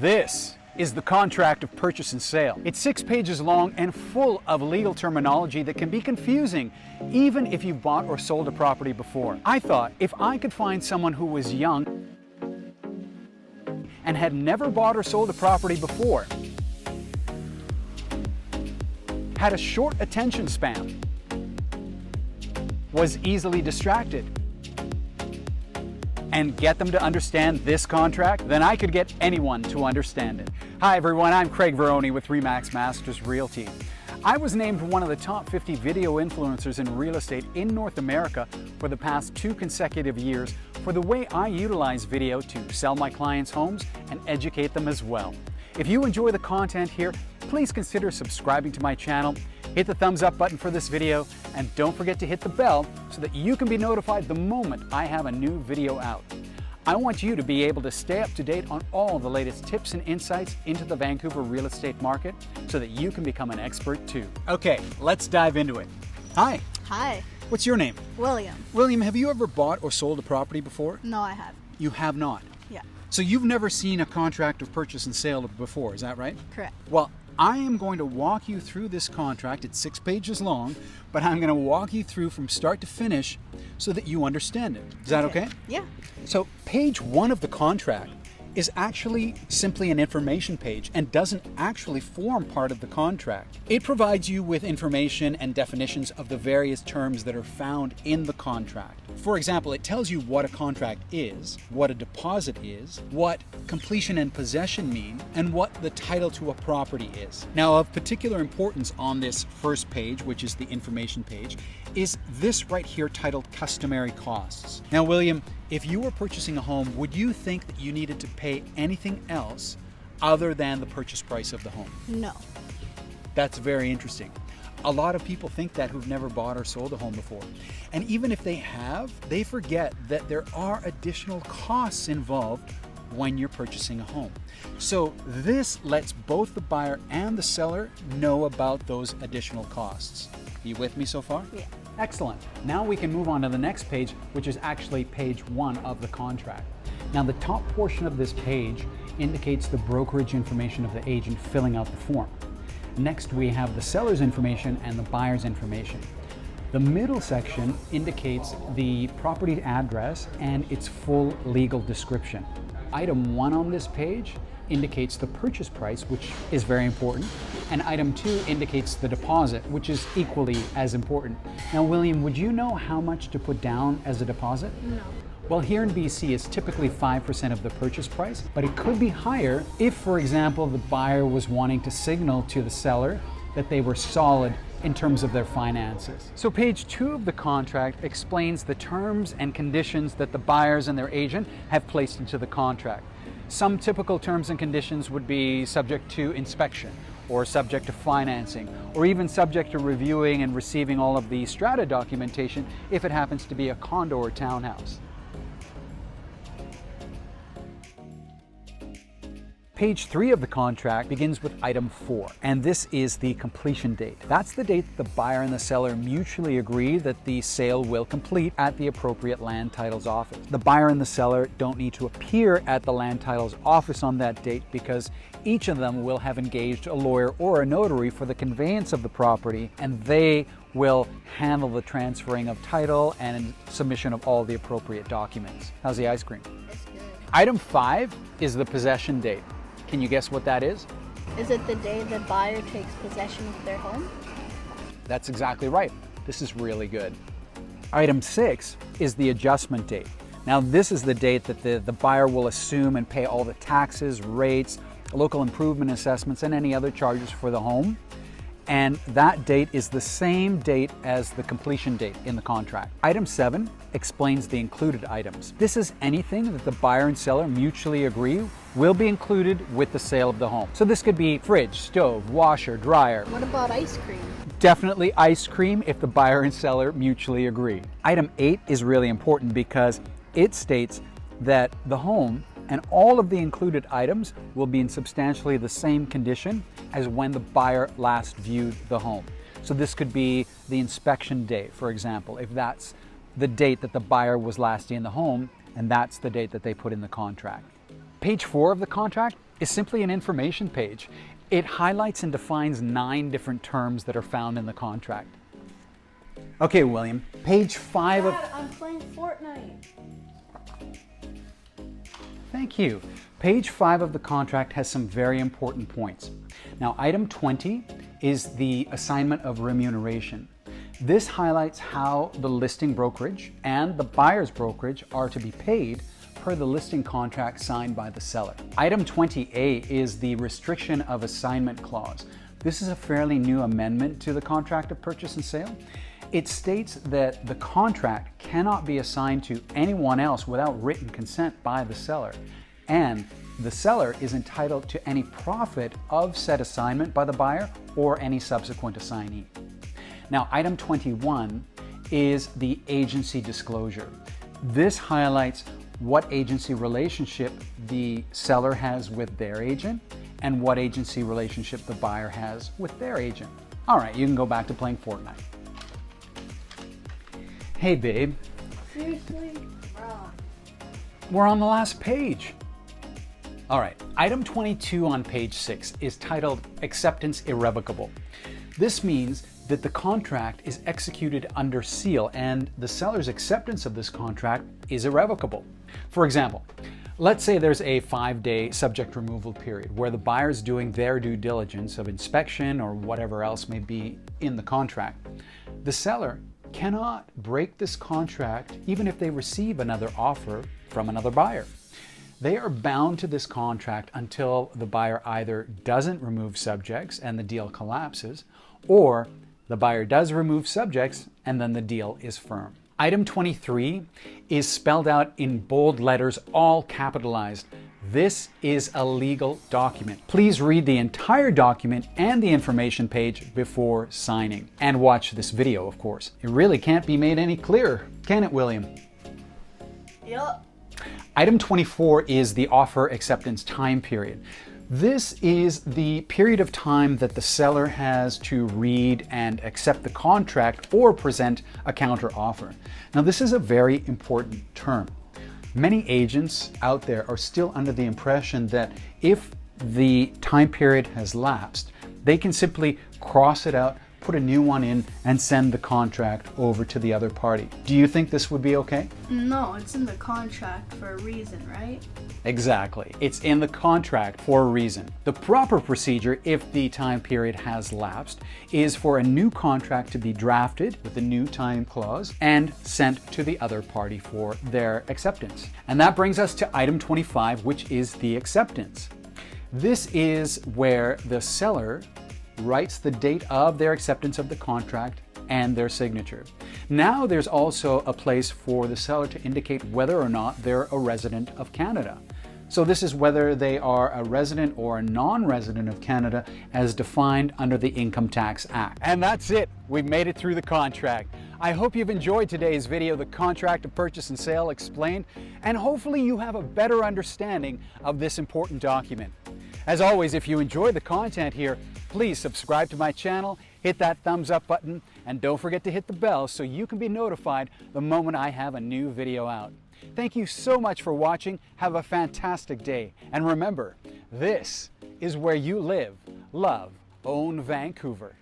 This is the contract of purchase and sale. It's 6 pages long and full of legal terminology that can be confusing, even if you've bought or sold a property before. I thought if I could find someone who was young and had never bought or sold a property before, had a short attention span, was easily distracted, and get them to understand this contract, then I could get anyone to understand it. Hi everyone, I'm Craig Veroni with RE/MAX Masters Realty. I was named one of the top 50 video influencers in real estate in North America for the past 2 consecutive years for the way I utilize video to sell my clients' homes and educate them as well. If you enjoy the content here, please consider subscribing to my channel, hit the thumbs up button for this video, and don't forget to hit the bell so that you can be notified the moment I have a new video out. I want you to be able to stay up to date on all the latest tips and insights into the Vancouver real estate market so that you can become an expert too. Okay, let's dive into it. Hi. Hi. What's your name? William. William, have you ever bought or sold a property before? No, I have. You have not? Yeah. So you've never seen a contract of purchase and sale before, is that right? Correct. Well, I am going to walk you through this contract. It's 6 pages long, but I'm going to walk you through from start to finish so that you understand it. Is that okay? Yeah. So page 1 of the contract is actually simply an information page and doesn't actually form part of the contract. It provides you with information and definitions of the various terms that are found in the contract. For example, it tells you what a contract is, what a deposit is, what completion and possession mean, and what the title to a property is. Now, of particular importance on this first page, which is the information page, is this right here titled Customary Costs. Now, William, if you were purchasing a home, would you think that you needed to pay anything else other than the purchase price of the home? No. That's very interesting. A lot of people think that who've never bought or sold a home before. And even if they have, they forget that there are additional costs involved when you're purchasing a home. So this lets both the buyer and the seller know about those additional costs. Are you with me so far? Yeah. Excellent. Now we can move on to the next page, which is actually page 1 of the contract. Now the top portion of this page indicates the brokerage information of the agent filling out the form. Next we have the seller's information and the buyer's information. The middle section indicates the property address and its full legal description. Item 1 on this page indicates the purchase price, which is very important, and item 2 indicates the deposit, which is equally as important. Now, William, would you know how much to put down as a deposit? No. Well, here in BC, it's typically 5% of the purchase price, but it could be higher if, for example, the buyer was wanting to signal to the seller that they were solid in terms of their finances. So page 2 of the contract explains the terms and conditions that the buyers and their agent have placed into the contract. Some typical terms and conditions would be subject to inspection, or subject to financing, or even subject to reviewing and receiving all of the strata documentation if it happens to be a condo or townhouse. Page 3 of the contract begins with item 4, and this is the completion date. That's the date the buyer and the seller mutually agree that the sale will complete at the appropriate land titles office. The buyer and the seller don't need to appear at the land titles office on that date because each of them will have engaged a lawyer or a notary for the conveyance of the property, and they will handle the transferring of title and submission of all the appropriate documents. How's the ice cream? It's good. Item 5 is the possession date. Can you guess what that is? Is it the day the buyer takes possession of their home? That's exactly right. This is really good. Item 6 is the adjustment date. Now this is the date that the buyer will assume and pay all the taxes, rates, local improvement assessments, and any other charges for the home. And that date is the same date as the completion date in the contract. Item 7 explains the included items. This is anything that the buyer and seller mutually agree will be included with the sale of the home. So this could be fridge, stove, washer, dryer. What about ice cream? Definitely ice cream if the buyer and seller mutually agree. Item 8 is really important because it states that the home and all of the included items will be in substantially the same condition as when the buyer last viewed the home. So this could be the inspection date, for example, if that's the date that the buyer was last in the home, and that's the date that they put in the contract. Page 4 of the contract is simply an information page. It highlights and defines 9 different terms that are found in the contract. Okay, William, page 5 of... Dad, I'm playing Fortnite. Thank you. Page 5 of the contract has some very important points. Now, item 20 is the assignment of remuneration. This highlights how the listing brokerage and the buyer's brokerage are to be paid per the listing contract signed by the seller. Item 20A is the restriction of assignment clause. This is a fairly new amendment to the contract of purchase and sale. It states that the contract cannot be assigned to anyone else without written consent by the seller, and the seller is entitled to any profit of said assignment by the buyer or any subsequent assignee. Now, item 21 is the agency disclosure. This highlights what agency relationship the seller has with their agent and what agency relationship the buyer has with their agent. All right, you can go back to playing Fortnite. Hey, babe. Seriously? Wrong. We're on the last page. All right, item 22 on page 6 is titled Acceptance Irrevocable. This means that the contract is executed under seal and the seller's acceptance of this contract is irrevocable. For example, let's say there's a 5-day subject removal period where the buyer's doing their due diligence of inspection or whatever else may be in the contract. The seller cannot break this contract even if they receive another offer from another buyer. They are bound to this contract until the buyer either doesn't remove subjects and the deal collapses, or the buyer does remove subjects and then the deal is firm. Item 23 is spelled out in bold letters, all capitalized. This is a legal document. Please read the entire document and the information page before signing. And watch this video, of course. It really can't be made any clearer, can it, William? Yup. Item 24 is the offer acceptance time period. This is the period of time that the seller has to read and accept the contract or present a counter offer. Now, this is a very important term. Many agents out there are still under the impression that if the time period has lapsed, they can simply cross it out, put a new one in, and send the contract over to the other party. Do you think this would be okay? No, it's in the contract for a reason, right? Exactly. It's in the contract for a reason. The proper procedure, if the time period has lapsed, is for a new contract to be drafted with a new time clause and sent to the other party for their acceptance. And that brings us to item 25, which is the acceptance. This is where the seller writes the date of their acceptance of the contract and their signature. Now there's also a place for the seller to indicate whether or not they're a resident of Canada. So this is whether they are a resident or a non-resident of Canada as defined under the Income Tax Act. And that's it. We've made it through the contract. I hope you've enjoyed today's video, the contract of purchase and sale explained, and hopefully you have a better understanding of this important document. As always, if you enjoy the content here, please subscribe to my channel, hit that thumbs up button, and don't forget to hit the bell so you can be notified the moment I have a new video out. Thank you so much for watching. Have a fantastic day. And remember, this is where you live, love, own Vancouver.